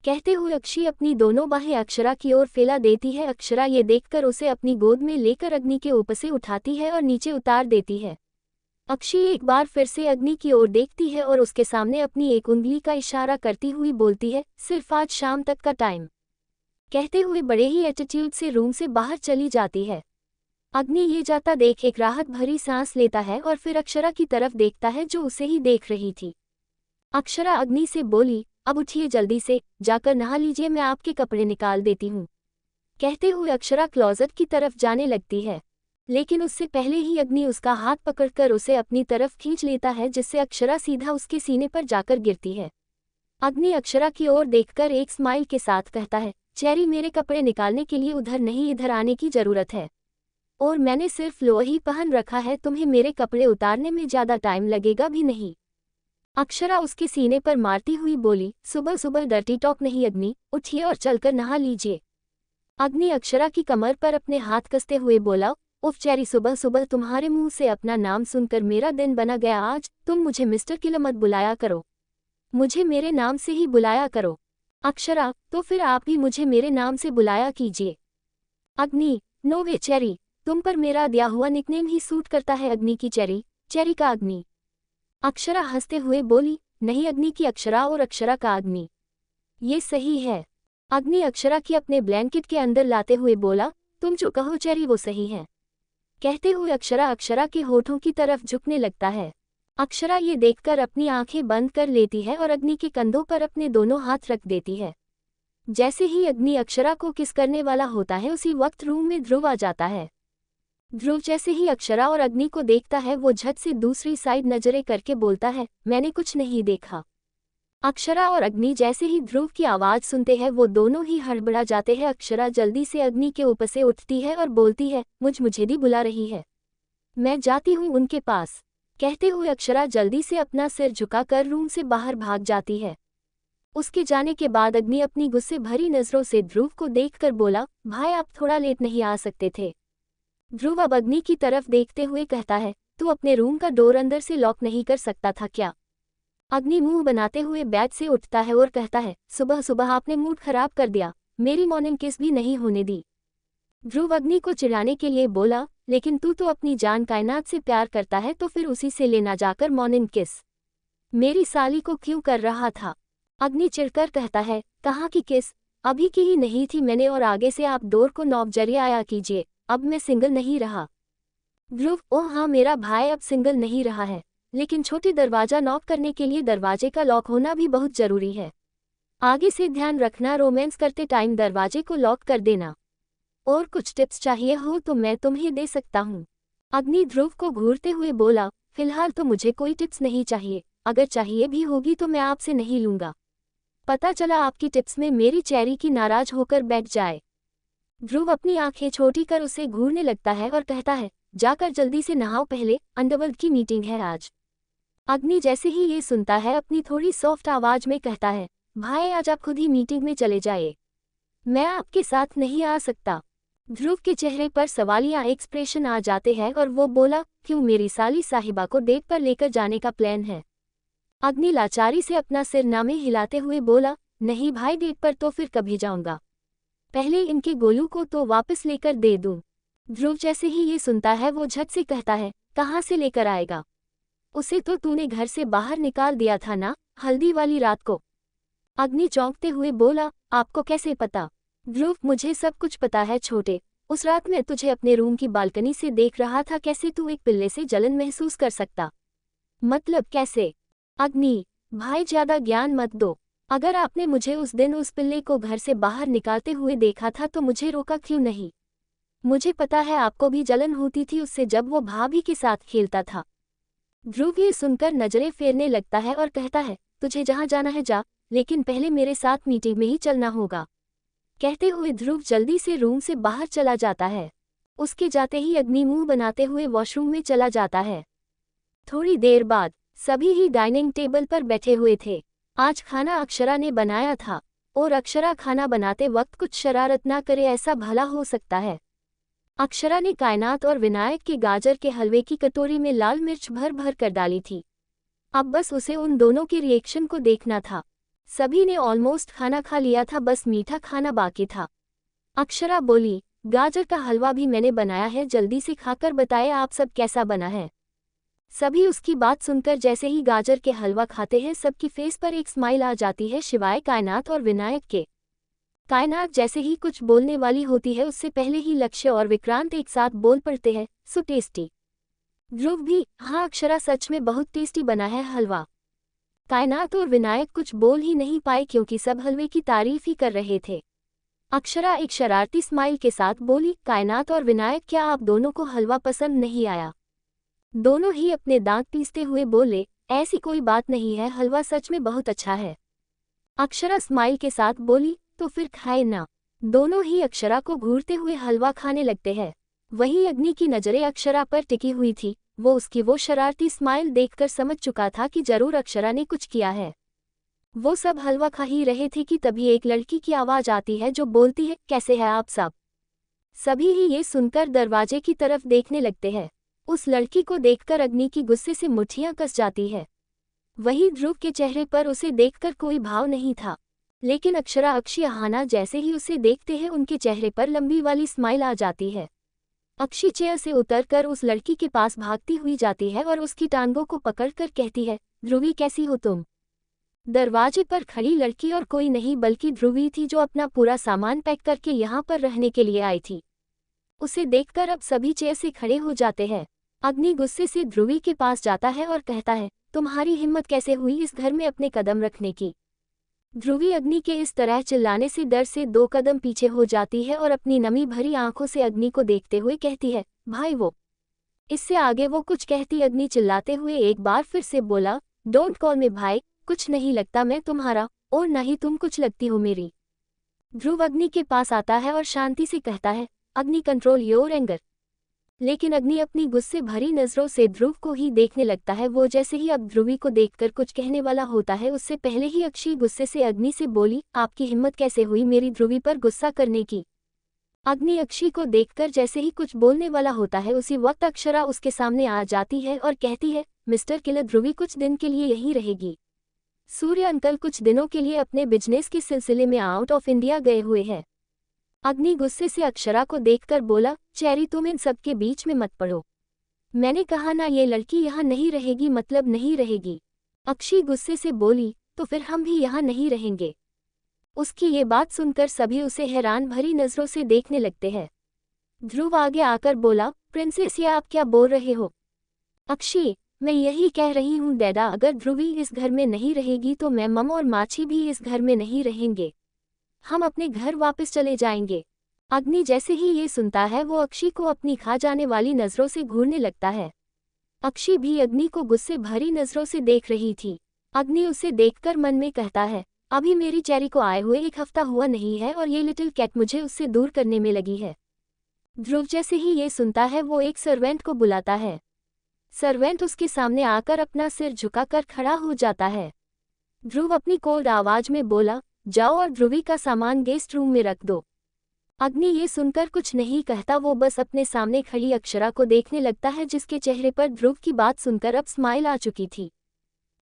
Speaker 1: कहते हुए अक्षी अपनी दोनों बाहें अक्षरा की ओर फैला देती है। अक्षरा ये देखकर उसे अपनी गोद में लेकर अग्नि के ऊपर से उठाती है और नीचे उतार देती है। अक्षी एक बार फिर से अग्नि की ओर देखती है और उसके सामने अपनी एक उंगली का इशारा करती हुई बोलती है, सिर्फ आज शाम तक का टाइम। कहते हुए बड़े ही एटीट्यूड से रूम से बाहर चली जाती है। अग्नि ये जाता देख एक राहत भरी सांस लेता है और फिर अक्षरा की तरफ देखता है जो उसे ही देख रही थी। अक्षरा अग्नि से बोली, अब उठिए जल्दी से, जाकर नहा लीजिए, मैं आपके कपड़े निकाल देती हूँ। कहते हुए अक्षरा क्लोजेट की तरफ जाने लगती है, लेकिन उससे पहले ही अग्नि उसका हाथ पकड़कर उसे अपनी तरफ खींच लेता है जिससे अक्षरा सीधा उसके सीने पर जाकर गिरती है। अग्नि अक्षरा की ओर देखकर एक स्माइल के साथ कहता है, चेरी मेरे कपड़े निकालने के लिए उधर नहीं इधर आने की जरूरत है, और मैंने सिर्फ लोअर ही पहन रखा है, तुम्हें मेरे कपड़े उतारने में ज़्यादा टाइम लगेगा भी नहीं। अक्षरा उसके सीने पर मारती हुई बोली, सुबह सुबह डर्टी टॉक नहीं अग्नि, उठिए और चलकर नहा लीजिए। अग्नि अक्षरा की कमर पर अपने हाथ कसते हुए बोला, उफ चेरी, सुबह सुबह तुम्हारे मुंह से अपना नाम सुनकर मेरा दिन बना गया आज, तुम मुझे मिस्टर किलर मत बुलाया करो, मुझे मेरे नाम से ही बुलाया करो। अक्षरा, तो फिर आप भी मुझे मेरे नाम से बुलाया कीजिए। अग्नि, नो वे चेरी, तुम पर मेरा दिया हुआ निकनेम ही सूट करता है, अग्नि की चेरी, चेरी का अग्नि। अक्षरा हंसते हुए बोली, नहीं अग्नि की अक्षरा और अक्षरा का अग्नि, ये सही है। अग्नि अक्षरा की अपने ब्लैंकेट के अंदर लाते हुए बोला, तुम जो कहो चेरी वो सही है। कहते हुए अक्षरा के होठों की तरफ झुकने लगता है। अक्षरा ये देखकर अपनी आंखें बंद कर लेती है और अग्नि के कंधों पर अपने दोनों हाथ रख देती है। जैसे ही अग्नि अक्षरा को किस करने वाला होता है उसी वक्त रूम में ध्रुव आ जाता है। ध्रुव जैसे ही अक्षरा और अग्नि को देखता है वो झट से दूसरी साइड नजरें करके बोलता है, मैंने कुछ नहीं देखा। अक्षरा और अग्नि जैसे ही ध्रुव की आवाज़ सुनते हैं वो दोनों ही हड़बड़ा जाते हैं। अक्षरा जल्दी से अग्नि के ऊपर से उठती है और बोलती है, मुझे दी बुला रही है, मैं जाती हूँ उनके पास। कहते हुए अक्षरा जल्दी से अपना सिर झुकाकर रूम से बाहर भाग जाती है। उसके जाने के बाद अग्नि अपनी गुस्से भरी नज़रों से ध्रुव को देखकर बोला, भाई आप थोड़ा लेट नहीं आ सकते थे। ध्रुव अब अग्नि की तरफ देखते हुए कहता है, तू अपने रूम का डोर अंदर से लॉक नहीं कर सकता था क्या? अग्नि मुंह बनाते हुए बेड से उठता है और कहता है, सुबह सुबह आपने मूड खराब कर दिया, मेरी मॉर्निंग किस भी नहीं होने दी। ध्रुव अग्नि को चिढ़ाने के लिए बोला, लेकिन तू तो अपनी जान कायनात से प्यार करता है तो फिर उसी से लेना जाकर मॉर्निंग किस मेरी साली को क्यों कर रहा था? अग्नि चिढ़कर कहता है, कहाँ की किस, अभी की ही नहीं थी मैंने, और आगे से आप डोर को नॉब जरिए आया कीजिए, अब मैं सिंगल नहीं रहा। ध्रुव, ओह हाँ मेरा भाई अब सिंगल नहीं रहा है, लेकिन छोटी दरवाजा नॉक करने के लिए दरवाजे का लॉक होना भी बहुत जरूरी है। आगे से ध्यान रखना, रोमांस करते टाइम दरवाजे को लॉक कर देना। और कुछ टिप्स चाहिए हो तो मैं तुम्हें दे सकता हूँ। अग्नि ध्रुव को घूरते हुए बोला, फिलहाल तो मुझे कोई टिप्स नहीं चाहिए, अगर चाहिए भी होगी तो मैं आपसे नहीं लूँगा। पता चला आपकी टिप्स में मेरी चेरी की नाराज होकर बैठ जाए। ध्रुव अपनी आंखें छोटी कर उसे घूरने लगता है और कहता है, जाकर जल्दी से नहाओ, पहले अंडरवर्ल्ड की मीटिंग है आज। अग्नि जैसे ही ये सुनता है अपनी थोड़ी सॉफ्ट आवाज में कहता है, भाई आज आप खुद ही मीटिंग में चले जाए, मैं आपके साथ नहीं आ सकता। ध्रुव के चेहरे पर सवालिया एक्सप्रेशन आ जाते हैं और वो बोला, क्यों मेरी साली साहिबा को डेट पर लेकर जाने का प्लान है? अग्नि लाचारी से अपना सिर नामे हिलाते हुए बोला, नहीं भाई डेट पर तो फिर कभी जाऊंगा, पहले इनके गोलू को तो वापस लेकर दे दूं। ध्रुव जैसे ही ये सुनता है वो झट से कहता है, कहाँ से लेकर आएगा? उसे तो तूने घर से बाहर निकाल दिया था ना, हल्दी वाली रात को। अग्नि चौंकते हुए बोला, आपको कैसे पता? ध्रुव, मुझे सब कुछ पता है छोटे, उस रात मैं तुझे अपने रूम की बालकनी से देख रहा था, कैसे तू एक पिल्ले से जलन महसूस कर सकता? मतलब कैसे? अग्नि, भाई ज्यादा ज्ञान मत दो, अगर आपने मुझे उस दिन उस पिल्ले को घर से बाहर निकालते हुए देखा था तो मुझे रोका क्यों नहीं? मुझे पता है आपको भी जलन होती थी उससे जब वो भाभी के साथ खेलता था। ध्रुव ये सुनकर नजरें फेरने लगता है और कहता है, तुझे जहाँ जाना है जा, लेकिन पहले मेरे साथ मीटिंग में ही चलना होगा। कहते हुए ध्रुव जल्दी से रूम से बाहर चला जाता है। उसके जाते ही अग्नि मुंह बनाते हुए वॉशरूम में चला जाता है। थोड़ी देर बाद सभी ही डाइनिंग टेबल पर बैठे हुए थे। आज खाना अक्षरा ने बनाया था और अक्षरा खाना बनाते वक्त कुछ शरारत ना करे ऐसा भला हो सकता है। अक्षरा ने कायनात और विनायक के गाजर के हलवे की कटोरी में लाल मिर्च भर भर कर डाली थी। अब बस उसे उन दोनों के रिएक्शन को देखना था। सभी ने ऑलमोस्ट खाना खा लिया था, बस मीठा खाना बाकी था। अक्षरा बोली, गाजर का हलवा भी मैंने बनाया है, जल्दी से खाकर बताएं आप सब कैसा बना है। सभी उसकी बात सुनकर जैसे ही गाजर के हलवा खाते हैं सबकी फेस पर एक स्माइल आ जाती है, सिवाय कायनात और विनायक के। कायनात जैसे ही कुछ बोलने वाली होती है उससे पहले ही लक्ष्य और विक्रांत एक साथ बोल पड़ते हैं, सो टेस्टी। ध्रुव भी, हाँ अक्षरा सच में बहुत टेस्टी बना है हलवा। कायनात और विनायक कुछ बोल ही नहीं पाए क्योंकि सब हलवे की तारीफ ही कर रहे थे। अक्षरा एक शरारती स्माइल के साथ बोली, कायनात और विनायक क्या आप दोनों को हलवा पसंद नहीं आया? दोनों ही अपने दांत पीसते हुए बोले, ऐसी कोई बात नहीं है, हलवा सच में बहुत अच्छा है। अक्षरा स्माइल के साथ बोली, तो फिर खाए ना। दोनों ही अक्षरा को घूरते हुए हलवा खाने लगते हैं। वहीं अग्नि की नजरें अक्षरा पर टिकी हुई थी। वो उसकी वो शरारती स्माइल देखकर समझ चुका था कि जरूर अक्षरा ने कुछ किया है। वो सब हलवा खा ही रहे थे कि तभी एक लड़की की आवाज आती है जो बोलती है, कैसे हैं आप सब? सभी ही ये सुनकर दरवाजे की तरफ देखने लगते हैं। उस लड़की को देखकर अग्नि की गुस्से से मुट्ठियां कस जाती है। वहीं ध्रुव के चेहरे पर उसे देखकर कोई भाव नहीं था, लेकिन अक्षरा अक्षी अहाना जैसे ही उसे देखते हैं उनके चेहरे पर लंबी वाली स्माइल आ जाती है। अक्षी चेयर से उतरकर उस लड़की के पास भागती हुई जाती है और उसकी टांगों को पकड़कर कहती है, ध्रुवी कैसी हो तुम? दरवाजे पर खड़ी लड़की और कोई नहीं बल्कि ध्रुवी थी जो अपना पूरा सामान पैक करके यहाँ पर रहने के लिए आई थी। उसे देखकर अब सभी चेयर से खड़े हो जाते हैं। अग्नि गुस्से से ध्रुवी के पास जाता है और कहता है, तुम्हारी हिम्मत कैसे हुई इस घर में अपने कदम रखने की? ध्रुवी अग्नि के इस तरह चिल्लाने से डर से 2 कदम पीछे हो जाती है और अपनी नमी भरी आंखों से अग्नि को देखते हुए कहती है, भाई वो। इससे आगे वो कुछ कहती अग्नि चिल्लाते हुए एक बार फिर से बोला, डोंट कॉल मी भाई, कुछ नहीं लगता मैं तुम्हारा, और न ही तुम कुछ लगती हो मेरी। ध्रुव अग्नि के पास आता है और शांति से कहता है, अग्नि कंट्रोल योर एंगर। लेकिन अग्नि अपनी गुस्से भरी नजरों से ध्रुव को ही देखने लगता है। वो जैसे ही अब ध्रुवी को देखकर कुछ कहने वाला होता है उससे पहले ही अक्षी गुस्से से अग्नि से बोली, आपकी हिम्मत कैसे हुई मेरी ध्रुवी पर गुस्सा करने की? अग्नि अक्षी को देखकर जैसे ही कुछ बोलने वाला होता है उसी वक्त अक्षरा उसके सामने आ जाती है और कहती है, मिस्टर किलर ध्रुवी कुछ दिन के लिए यहीं रहेगी। सूर्य अंकल कुछ दिनों के लिए अपने बिजनेस के सिलसिले में आउट ऑफ इंडिया गए हुए हैं। अग्नि गुस्से से अक्षरा को देखकर बोला, चेरी तुम इन सब के बीच में मत पड़ो। मैंने कहा ना ये लड़की यहाँ नहीं रहेगी मतलब नहीं रहेगी। अक्षी गुस्से से बोली, तो फिर हम भी यहाँ नहीं रहेंगे। उसकी ये बात सुनकर सभी उसे हैरान भरी नजरों से देखने लगते हैं। ध्रुव आगे आकर बोला, प्रिंसेस ये आप क्या बोल रहे हो? अक्षी, मैं यही कह रही हूँ डैडा, अगर ध्रुवी इस घर में नहीं रहेगी तो मैं मम और माछी भी इस घर में नहीं रहेंगे। हम अपने घर वापस चले जाएंगे। अग्नि जैसे ही ये सुनता है वो अक्षी को अपनी खा जाने वाली नजरों से घूरने लगता है। अक्षी भी अग्नि को गुस्से भरी नजरों से देख रही थी। अग्नि उसे देखकर मन में कहता है, अभी मेरी चेरी को आए हुए 1 हफ्ता हुआ नहीं है और ये लिटिल कैट मुझे उससे दूर करने में लगी है। ध्रुव जैसे ही ये सुनता है वो एक सर्वेंट को बुलाता है। सर्वेंट उसके सामने आकर अपना सिर झुकाकर खड़ा हो जाता है। ध्रुव अपनी कोल्ड आवाज में बोला, जाओ और ध्रुवी का सामान गेस्ट रूम में रख दो। अग्नि ये सुनकर कुछ नहीं कहता, वो बस अपने सामने खड़ी अक्षरा को देखने लगता है जिसके चेहरे पर ध्रुव की बात सुनकर अब स्माइल आ चुकी थी।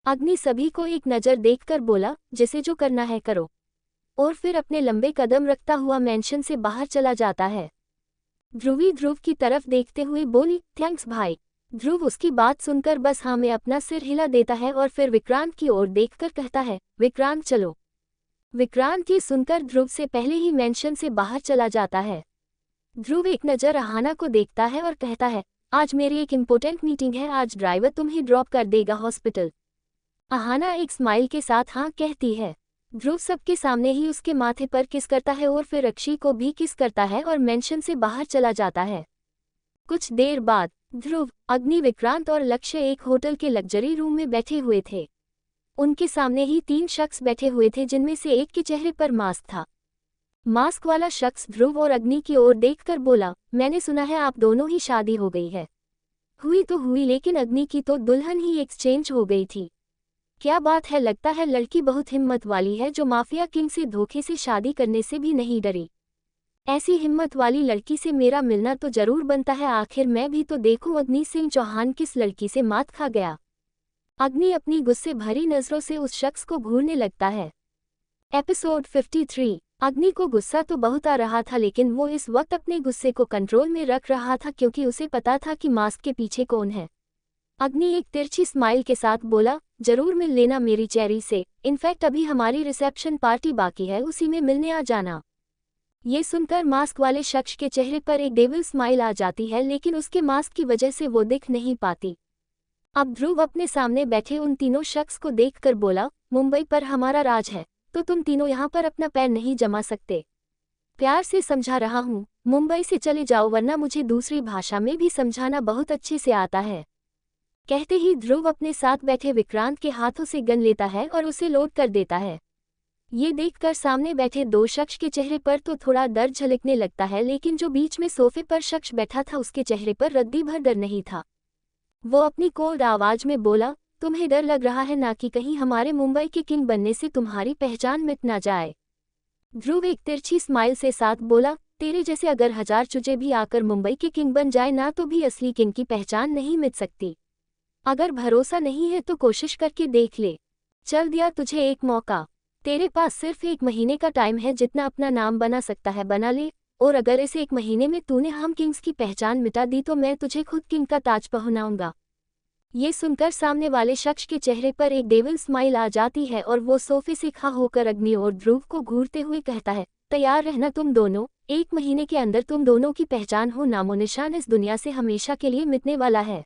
Speaker 1: अग्नि सभी को एक नज़र देखकर बोला, जिसे जो करना है करो, और फिर अपने लंबे कदम रखता हुआ मेंशन से बाहर चला जाता है। ध्रुवी ध्रुव की तरफ देखते हुए बोली, थैंक्स भाई। ध्रुव उसकी बात सुनकर बस हाँ में अपना सिर हिला देता है और फिर विक्रांत की ओर देखकर कहता है, विक्रांत चलो। विक्रांत ये सुनकर ध्रुव से पहले ही मेंशन से बाहर चला जाता है। ध्रुव एक नज़र अहाना को देखता है और कहता है, आज मेरी एक इम्पोर्टेंट मीटिंग है, आज ड्राइवर तुम्हें ड्रॉप कर देगा हॉस्पिटल। अहाना एक स्माइल के साथ हाँ कहती है। ध्रुव सबके सामने ही उसके माथे पर किस करता है और फिर अक्षी को भी किस करता है और मेंशन से बाहर चला जाता है। कुछ देर बाद ध्रुव, अग्नि, विक्रांत और लक्ष्य एक होटल के लग्जरी रूम में बैठे हुए थे। उनके सामने ही 3 शख्स बैठे हुए थे जिनमें से एक के चेहरे पर मास्क था। मास्क वाला शख्स ध्रुव और अग्नि की ओर देखकर बोला, मैंने सुना है आप दोनों ही शादी हो गई है। हुई तो हुई, लेकिन अग्नि की तो दुल्हन ही एक्सचेंज हो गई थी। क्या बात है, लगता है लड़की बहुत हिम्मत वाली है जो माफिया किंग से धोखे से शादी करने से भी नहीं डरी। ऐसी हिम्मत वाली लड़की से मेरा मिलना तो जरूर बनता है, आखिर मैं भी तो देखूं अग्नि सिंह चौहान किस लड़की से मात खा गया। अग्नि अपनी गुस्से भरी नजरों से उस शख्स को घूरने लगता है। एपिसोड 53। अग्नि को गुस्सा तो बहुत आ रहा था, लेकिन वो इस वक्त अपने गुस्से को कंट्रोल में रख रहा था क्योंकि उसे पता था कि मास्क के पीछे कौन है। अग्नि एक तिरछी स्माइल के साथ बोला, जरूर मिल लेना मेरी चेरी से, इनफैक्ट अभी हमारी रिसेप्शन पार्टी बाकी है, उसी में मिलने आ जाना। ये सुनकर मास्क वाले शख्स के चेहरे पर एक डेविल स्माइल आ जाती है, लेकिन उसके मास्क की वजह से वो दिख नहीं पाती। अब ध्रुव अपने सामने बैठे उन तीनों शख्स को देखकर बोला, मुंबई पर हमारा राज है, तो तुम तीनों यहाँ पर अपना पैर नहीं जमा सकते। प्यार से समझा रहा हूँ, मुंबई से चले जाओ, वरना मुझे दूसरी भाषा में भी समझाना बहुत अच्छे से आता है। कहते ही ध्रुव अपने साथ बैठे विक्रांत के हाथों से गन लेता है और उसे लोड कर देता है। ये देखकर सामने बैठे 2 शख्स के चेहरे पर तो थोड़ा डर झलकने लगता है, लेकिन जो बीच में सोफे पर शख्स बैठा था उसके चेहरे पर रद्दी भर डर नहीं था। वो अपनी कोल्ड आवाज में बोला, तुम्हें डर लग रहा है ना कि कहीं हमारे मुंबई के किंग बनने से तुम्हारी पहचान मिट ना जाए। ध्रुव एक तिरछी स्माइल से साथ बोला, तेरे जैसे अगर 1000 चूजे भी आकर मुंबई के किंग बन जाए ना तो भी असली किंग की पहचान नहीं मिट सकती। अगर भरोसा नहीं है तो कोशिश करके देख ले। चल दिया तुझे एक मौका, तेरे पास सिर्फ 1 महीने का टाइम है, जितना अपना नाम बना सकता है बना ले, और अगर इस 1 महीने में तूने हम किंग्स की पहचान मिटा दी तो मैं तुझे खुद किंग का ताज पहनाऊंगा। ये सुनकर सामने वाले शख्स के चेहरे पर एक डेविल स्माइल आ जाती है और वो सोफे से खड़ा होकर अग्नि और ध्रुव को घूरते हुए कहता है, तैयार रहना तुम दोनों, 1 महीने के अंदर तुम दोनों की पहचान हो नामो निशान इस दुनिया से हमेशा के लिए मिटने वाला है।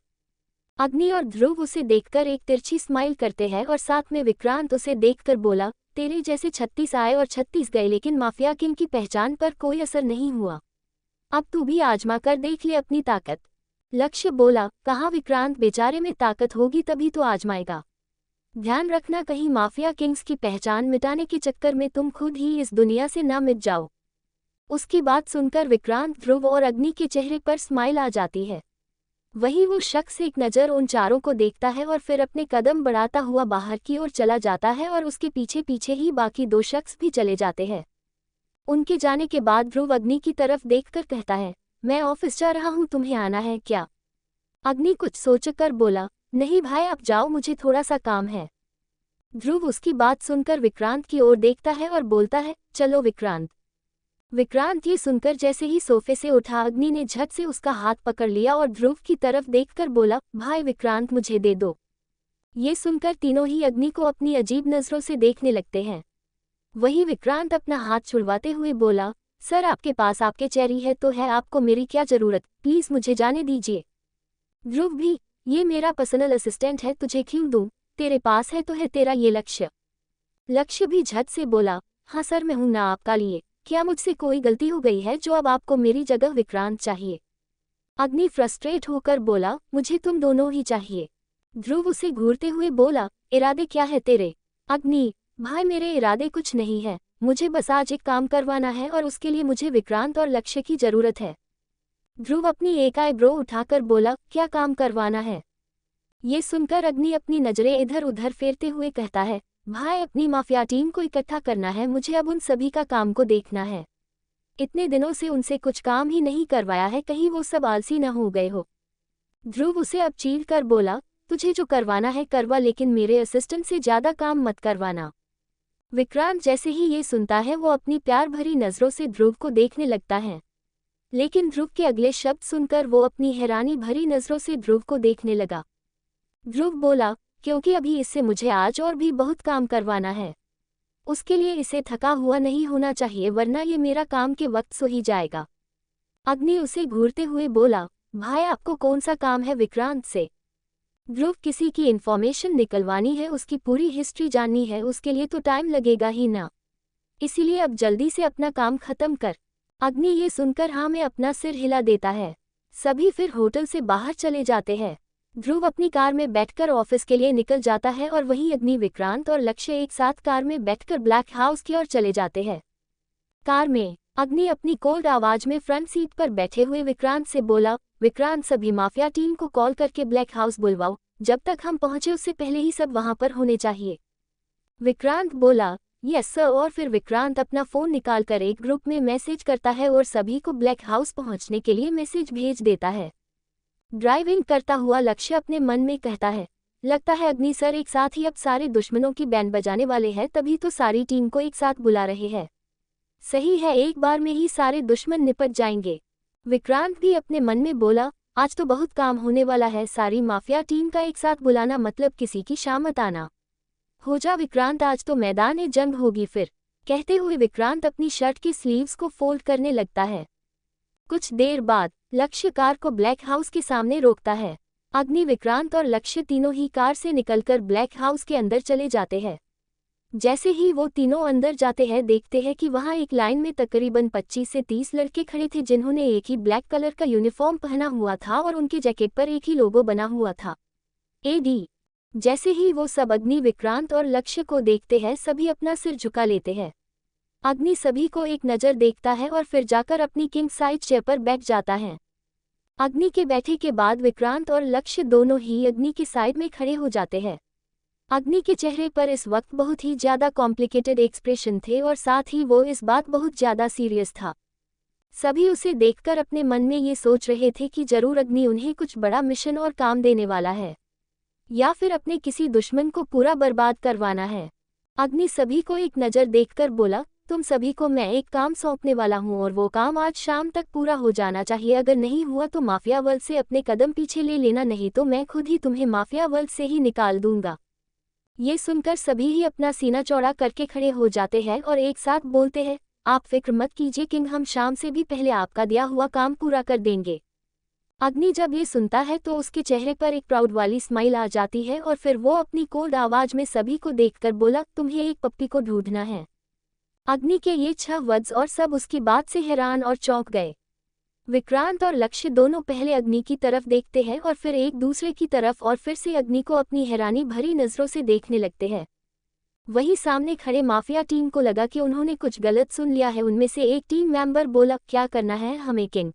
Speaker 1: अग्नि और ध्रुव उसे देखकर एक तिरछी स्माइल करते हैं और साथ में विक्रांत उसे देखकर बोला, तेरे जैसे 36 आए और 36 गए, लेकिन माफिया किंग की पहचान पर कोई असर नहीं हुआ। अब तू भी आजमा कर देख ले अपनी ताकत। लक्ष्य बोला, कहाँ विक्रांत, बेचारे में ताकत होगी तभी तो आजमाएगा। ध्यान रखना कहीं माफिया किंग्स की पहचान मिटाने के चक्कर में तुम खुद ही इस दुनिया से ना मिट जाओ। उसकी बात सुनकर विक्रांत, ध्रुव और अग्नि के चेहरे पर स्माइल आ जाती है। वहीं वो शख्स एक नज़र उन चारों को देखता है और फिर अपने कदम बढ़ाता हुआ बाहर की ओर चला जाता है और उसके पीछे पीछे ही बाकी 2 शख्स भी चले जाते हैं। उनके जाने के बाद ध्रुव अग्नि की तरफ देखकर कहता है, मैं ऑफिस जा रहा हूँ, तुम्हें आना है क्या? अग्नि कुछ सोचकर बोला, नहीं भाई आप जाओ, मुझे थोड़ा सा काम है। ध्रुव उसकी बात सुनकर विक्रांत की ओर देखता है और बोलता है, चलो विक्रांत। विक्रांत ये सुनकर जैसे ही सोफे से उठा, अग्नि ने झट से उसका हाथ पकड़ लिया और ध्रुव की तरफ देखकर बोला, भाई विक्रांत मुझे दे दो। ये सुनकर तीनों ही अग्नि को अपनी अजीब नज़रों से देखने लगते हैं। वहीं विक्रांत अपना हाथ छुड़वाते हुए बोला, सर आपके पास आपके चेरी है तो है, आपको मेरी क्या ज़रूरत, प्लीज़ मुझे जाने दीजिए। ध्रुव भी, ये मेरा पर्सनल असिस्टेंट है, तुझे क्यों दूँ, तेरे पास है तो है तेरा ये लक्ष्य। लक्ष्य भी झट से बोला, हाँ सर मैं हूँ ना आपका लिए, क्या मुझसे कोई गलती हो गई है जो अब आपको मेरी जगह विक्रांत चाहिए? अग्नि फ्रस्ट्रेट होकर बोला, मुझे तुम दोनों ही चाहिए। ध्रुव उसे घूरते हुए बोला, इरादे क्या है तेरे? अग्नि, भाई मेरे इरादे कुछ नहीं है, मुझे बस आज एक काम करवाना है और उसके लिए मुझे विक्रांत और लक्ष्य की जरूरत है। ध्रुव अपनी एक आईब्रो उठाकर बोला, क्या काम करवाना है? ये सुनकर अग्नि अपनी नजरें इधर उधर फेरते हुए कहता है, भाई अपनी माफिया टीम को इकट्ठा करना है, मुझे अब उन सभी का काम को देखना है। इतने दिनों से उनसे कुछ काम ही नहीं करवाया है, कहीं वो सब आलसी न हो गए हो। ध्रुव उसे अब चीर कर बोला, तुझे जो करवाना है करवा, लेकिन मेरे असिस्टेंट से ज्यादा काम मत करवाना। विक्रांत जैसे ही ये सुनता है वो अपनी प्यार भरी नजरों से ध्रुव को देखने लगता है, लेकिन ध्रुव के अगले शब्द सुनकर वो अपनी हैरानी भरी नजरों से ध्रुव को देखने लगा। ध्रुव बोला, क्योंकि अभी इससे मुझे आज और भी बहुत काम करवाना है, उसके लिए इसे थका हुआ नहीं होना चाहिए, वरना ये मेरा काम के वक्त सो ही जाएगा। अग्नि उसे घूरते हुए बोला, भाई आपको कौन सा काम है विक्रांत से? ध्रुव, किसी की इन्फॉर्मेशन निकलवानी है, उसकी पूरी हिस्ट्री जाननी है, उसके लिए तो टाइम लगेगा ही ना, इसीलिए अब जल्दी से अपना काम खत्म कर। अग्नि ये सुनकर हाँ में अपना सिर हिला देता है। सभी फिर होटल से बाहर चले जाते हैं। ध्रुव अपनी कार में बैठकर ऑफिस के लिए निकल जाता है और वहीं अग्नि, विक्रांत और लक्ष्य एक साथ कार में बैठकर ब्लैक हाउस की ओर चले जाते हैं। कार में अग्नि अपनी कोल्ड आवाज में फ्रंट सीट पर बैठे हुए विक्रांत से बोला, विक्रांत सभी माफिया टीम को कॉल करके ब्लैक हाउस बुलवाओ, जब तक हम पहुंचे उससे पहले ही सब वहां पर होने चाहिए। विक्रांत बोला, यस सर, और फिर विक्रांत अपना फोन निकालकर एक ग्रुप में मैसेज करता है और सभी को ब्लैक हाउस पहुंचने के लिए मैसेज भेज देता है। ड्राइविंग करता हुआ लक्ष्य अपने मन में कहता है, लगता है अग्नि सर एक साथ ही अब सारे दुश्मनों की बैंड बजाने वाले हैं, तभी तो सारी टीम को एक साथ बुला रहे हैं। सही है, एक बार में ही सारे दुश्मन निपट जाएंगे। विक्रांत भी अपने मन में बोला, आज तो बहुत काम होने वाला है, सारी माफिया टीम का एक साथ बुलाना मतलब किसी की शामत आना। हो जा विक्रांत, आज तो मैदान जंग होगी फिर। कहते हुए विक्रांत अपनी शर्ट की स्लीव्स को फोल्ड करने लगता है। कुछ देर बाद लक्ष्य कार को ब्लैक हाउस के सामने रोकता है। अग्नि, विक्रांत और लक्ष्य तीनों ही कार से निकलकर ब्लैक हाउस के अंदर चले जाते हैं। जैसे ही वो तीनों अंदर जाते हैं, देखते हैं कि वहां एक लाइन में तकरीबन 25 से 30 लड़के खड़े थे जिन्होंने एक ही ब्लैक कलर का यूनिफॉर्म पहना हुआ था और उनके जैकेट पर एक ही लोगो बना हुआ था, एडी। जैसे ही वो सब अग्नि, विक्रांत और लक्ष्य को देखते हैं, सभी अपना सिर झुका लेते हैं। अग्नि सभी को एक नज़र देखता है और फिर जाकर अपनी किंग साइज चेयर पर बैठ जाता है। अग्नि के बैठे के बाद विक्रांत और लक्ष्य दोनों ही अग्नि की साइड में खड़े हो जाते हैं। अग्नि के चेहरे पर इस वक्त बहुत ही ज्यादा कॉम्प्लिकेटेड एक्सप्रेशन थे और साथ ही वो इस बात बहुत ज्यादा सीरियस था। सभी उसे देखकर अपने मन में ये सोच रहे थे कि जरूर अग्नि उन्हें कुछ बड़ा मिशन और काम देने वाला है, या फिर अपने किसी दुश्मन को पूरा बर्बाद करवाना है। अग्नि सभी को एक नज़र देखकर बोला, तुम सभी को मैं एक काम सौंपने वाला हूं और वो काम आज शाम तक पूरा हो जाना चाहिए। अगर नहीं हुआ तो माफिया वर्ल्ड से अपने कदम पीछे ले लेना, नहीं तो मैं खुद ही तुम्हें माफिया वर्ल्ड से ही निकाल दूंगा। ये सुनकर सभी ही अपना सीना चौड़ा करके खड़े हो जाते हैं और एक साथ बोलते हैं, आप फिक्र मत कीजिए किंग, हम शाम से भी पहले आपका दिया हुआ काम पूरा कर देंगे। अग्नि जब ये सुनता है तो उसके चेहरे पर एक प्राउड वाली स्माइल आ जाती है और फिर वो अपनी कोल्ड आवाज में सभी को देखकर बोला, तुम्हें एक पप्पी को ढूंढना है। अग्नि के ये 6 वर्ड्स और सब उसकी बात से हैरान और चौंक गए। विक्रांत और लक्ष्य दोनों पहले अग्नि की तरफ देखते हैं और फिर एक दूसरे की तरफ और फिर से अग्नि को अपनी हैरानी भरी नज़रों से देखने लगते हैं। वहीं सामने खड़े माफिया टीम को लगा कि उन्होंने कुछ गलत सुन लिया है। उनमें से एक टीम मेंबर बोला, क्या करना है हमें किंग?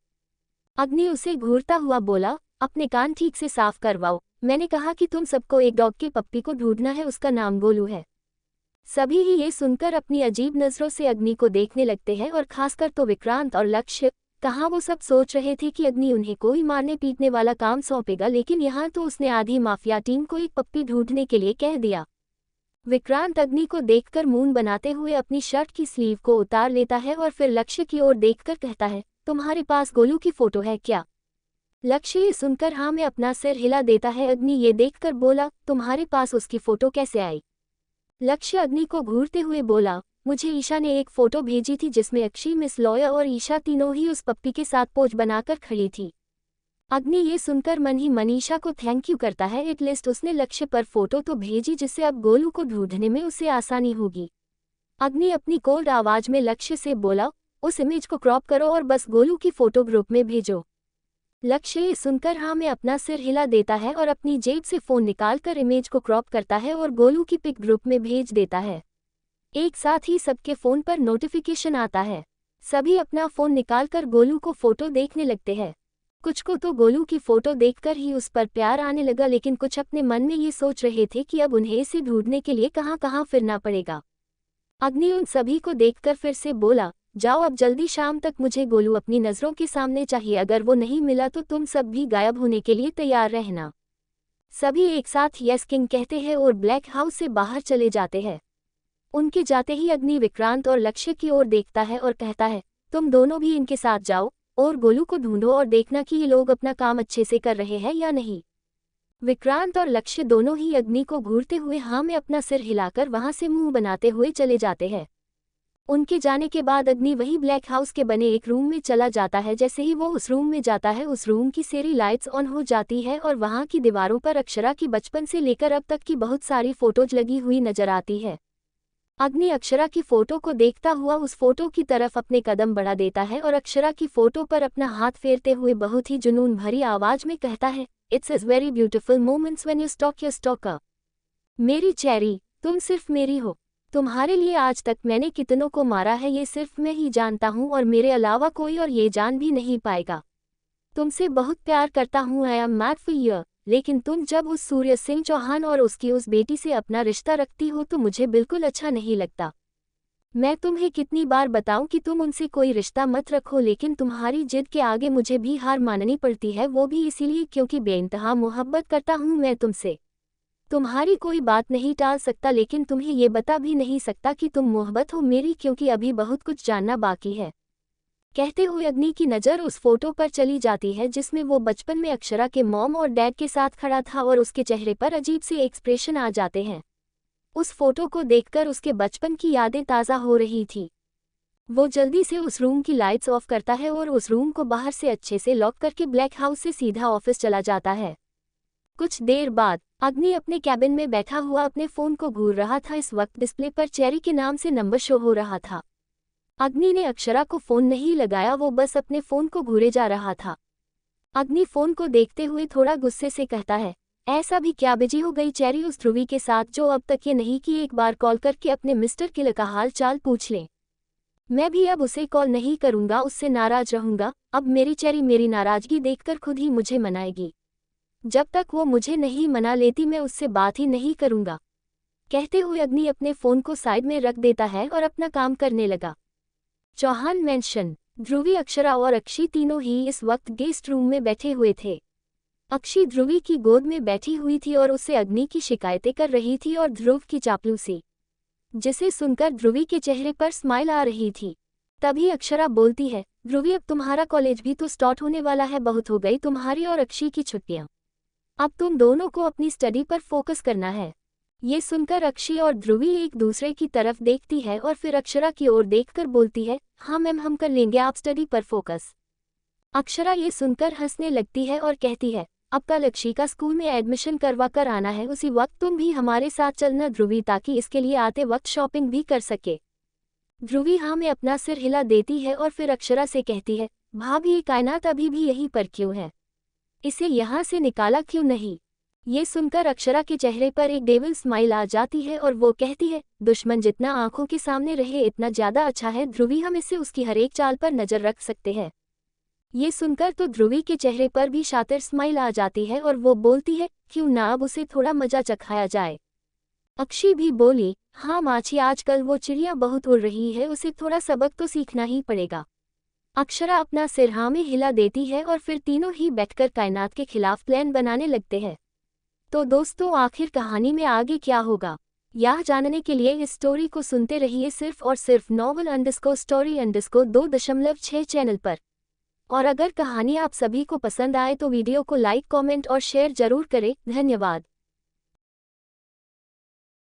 Speaker 1: अग्नि उसे घूरता हुआ बोला, अपने कान ठीक से साफ करवाओ, मैंने कहा कि तुम सबको एक डॉग के पप्पी को ढूंढना है, उसका नाम गोलू है। सभी ही ये सुनकर अपनी अजीब नज़रों से अग्नि को देखने लगते हैं और खासकर तो विक्रांत और लक्ष्य। कहाँ वो सब सोच रहे थे कि अग्नि उन्हें कोई मारने पीटने वाला काम सौंपेगा, लेकिन यहाँ तो उसने आधी माफिया टीम को एक पप्पी ढूंढने के लिए कह दिया। विक्रांत अग्नि को देखकर मून बनाते हुए अपनी शर्ट की स्लीव को उतार लेता है और फिर लक्ष्य की ओर देखकर कहता है, तुम्हारे पास गोलू की फोटो है क्या? लक्ष्य ये सुनकर हाँ में अपना सिर हिला देता है। अग्नि ये देखकर बोला, तुम्हारे पास उसकी फोटो कैसे आई? लक्ष्य अग्नि को घूरते हुए बोला, मुझे ईशा ने एक फोटो भेजी थी जिसमें अक्षी, मिस लॉयर और ईशा तीनों ही उस पप्पी के साथ पोज बनाकर खड़ी थी। अग्नि ये सुनकर मन ही मन ईशा को थैंक यू करता है, एटलीस्ट उसने लक्ष्य पर फोटो तो भेजी जिससे अब गोलू को ढूंढने में उसे आसानी होगी। अग्नि अपनी कोल्ड आवाज में लक्ष्य से बोला, उस इमेज को क्रॉप करो और बस गोलू की फोटो ग्रुप में भेजो। लक्ष्य ये सुनकर हाँ में अपना सिर हिला देता है और अपनी जेब से फोन निकालकर इमेज को क्रॉप करता है और गोलू की पिक ग्रुप में भेज देता है। एक साथ ही सबके फोन पर नोटिफिकेशन आता है। सभी अपना फोन निकालकर गोलू को फोटो देखने लगते हैं। कुछ को तो गोलू की फोटो देखकर ही उस पर प्यार आने लगा, लेकिन कुछ अपने मन में ये सोच रहे थे कि अब उन्हें इसे ढूंढने के लिए कहाँ कहाँ फिरना पड़ेगा। अग्नि उन सभी को देखकर फिर से बोला, जाओ अब जल्दी, शाम तक मुझे गोलू अपनी नज़रों के सामने चाहिए, अगर वो नहीं मिला तो तुम सब भी गायब होने के लिए तैयार रहना। सभी एक साथ यस किंग कहते हैं और ब्लैक हाउस से बाहर चले जाते हैं। उनके जाते ही अग्नि विक्रांत और लक्ष्य की ओर देखता है और कहता है, तुम दोनों भी इनके साथ जाओ और गोलू को ढूंढो और देखना कि ये लोग अपना काम अच्छे से कर रहे हैं या नहीं। विक्रांत और लक्ष्य दोनों ही अग्नि को घूरते हुए हाँ में अपना सिर हिलाकर वहां से मुंह बनाते हुए चले जाते हैं। उनके जाने के बाद अग्नि वही ब्लैक हाउस के बने एक रूम में चला जाता है। जैसे ही वो उस रूम में जाता है, उस रूम की सारी लाइट्स ऑन हो जाती है और वहां की दीवारों पर अक्षरा की बचपन से लेकर अब तक की बहुत सारी फोटोज लगी हुई नजर आती है। अग्नि अक्षरा की फोटो को देखता हुआ उस फोटो की तरफ अपने कदम बढ़ा देता है और अक्षरा की फोटो पर अपना हाथ फेरते हुए बहुत ही जुनून भरी आवाज में कहता है, it's is very beautiful moments when you stock your stalker. मेरी चेरी, तुम सिर्फ मेरी हो। तुम्हारे लिए आज तक मैंने कितनों को मारा है ये सिर्फ मैं ही जानता हूँ और मेरे अलावा कोई और ये जान भी नहीं पाएगा। तुमसे बहुत प्यार करता हूँ, I am mad for you. लेकिन तुम जब उस सूर्य सिंह चौहान और उसकी उस बेटी से अपना रिश्ता रखती हो तो मुझे बिल्कुल अच्छा नहीं लगता। मैं तुम्हें कितनी बार बताऊं कि तुम उनसे कोई रिश्ता मत रखो, लेकिन तुम्हारी जिद के आगे मुझे भी हार माननी पड़ती है, वो भी इसीलिए क्योंकि बेइंतहा मोहब्बत करता हूं मैं तुमसे। तुम्हारी कोई बात नहीं टाल सकता, लेकिन तुम्हें ये बता भी नहीं सकता कि तुम मोहब्बत हो मेरी, क्योंकि अभी बहुत कुछ जानना बाकी है। कहते हुए अग्नि की नज़र उस फोटो पर चली जाती है जिसमें वो बचपन में अक्षरा के मॉम और डैड के साथ खड़ा था और उसके चेहरे पर अजीब से एक्सप्रेशन आ जाते हैं। उस फोटो को देखकर उसके बचपन की यादें ताज़ा हो रही थी। वो जल्दी से उस रूम की लाइट्स ऑफ करता है और उस रूम को बाहर से अच्छे से लॉक करके ब्लैक हाउस से सीधा ऑफिस चला जाता है। कुछ देर बाद अग्नि अपने कैबिन में बैठा हुआ अपने फ़ोन को घूर रहा था। इस वक्त डिस्प्ले पर चेरी के नाम से नंबर शो हो रहा था। अग्नि ने अक्षरा को फ़ोन नहीं लगाया, वो बस अपने फ़ोन को घूरे जा रहा था। अग्नि फ़ोन को देखते हुए थोड़ा गुस्से से कहता है, ऐसा भी क्या बिजी हो गई चेरी उस ध्रुवी के साथ जो अब तक ये नहीं कि एक बार कॉल करके अपने मिस्टर किलर का हाल चाल पूछ लें। मैं भी अब उसे कॉल नहीं करूँगा, उससे नाराज़ रहूँगा। अब मेरी चेरी मेरी नाराज़गी देखकर खुद ही मुझे मनाएगी। जब तक वो मुझे नहीं मना लेती मैं उससे बात ही नहीं करूँगा। कहते हुए अग्नि अपने फ़ोन को साइड में रख देता है और अपना काम करने लगा। चौहान मेंशन। ध्रुवी, अक्षरा और अक्षी तीनों ही इस वक्त गेस्ट रूम में बैठे हुए थे। अक्षी ध्रुवी की गोद में बैठी हुई थी और उससे अग्नि की शिकायतें कर रही थी और ध्रुव की चापलूसी, जिसे सुनकर ध्रुवी के चेहरे पर स्माइल आ रही थी। तभी अक्षरा बोलती है, ध्रुवी अब तुम्हारा कॉलेज भी तो स्टार्ट होने वाला है, बहुत हो गई तुम्हारी और अक्षी की छुट्टियां। अब तुम दोनों को अपनी स्टडी पर फोकस करना है। ये सुनकर अक्षी और ध्रुवी एक दूसरे की तरफ देखती है और फिर अक्षरा की ओर देखकर बोलती है, हाँ मैम हम कर लेंगे, आप स्टडी पर फोकस। अक्षरा ये सुनकर हंसने लगती है और कहती है, अब कल अक्षी का स्कूल में एडमिशन करवा कर आना है, उसी वक्त तुम भी हमारे साथ चलना ध्रुवी, ताकि इसके लिए आते वक्त शॉपिंग भी कर सके। ध्रुवी हाँ में अपना सिर हिला देती है और फिर अक्षरा से कहती है, भाभी कायनात अभी भी यहीं पर क्यों है, इसे यहाँ से निकाला क्यों नहीं। ये सुनकर अक्षरा के चेहरे पर एक डेविल स्माइल आ जाती है और वो कहती है, दुश्मन जितना आंखों के सामने रहे इतना ज़्यादा अच्छा है ध्रुवी, हम इससे उसकी हर एक चाल पर नज़र रख सकते हैं। ये सुनकर तो ध्रुवी के चेहरे पर भी शातिर स्माइल आ जाती है और वो बोलती है, क्यों ना अब उसे थोड़ा मजा चखाया जाए। अक्षी भी बोली, हाँ माछी आजकल वो चिड़िया बहुत उड़ रही है, उसे थोड़ा सबक तो सीखना ही पड़ेगा। अक्षरा अपना सिर हाँ में हिला देती है और फिर तीनों ही बैठकर कायनात के खिलाफ प्लान बनाने लगते हैं। तो दोस्तों आखिर कहानी में आगे क्या होगा, यह जानने के लिए इस स्टोरी को सुनते रहिए सिर्फ और सिर्फ novel_story_2.6 चैनल पर। और अगर कहानी आप सभी को पसंद आए तो वीडियो को लाइक, कमेंट और शेयर जरूर करें। धन्यवाद।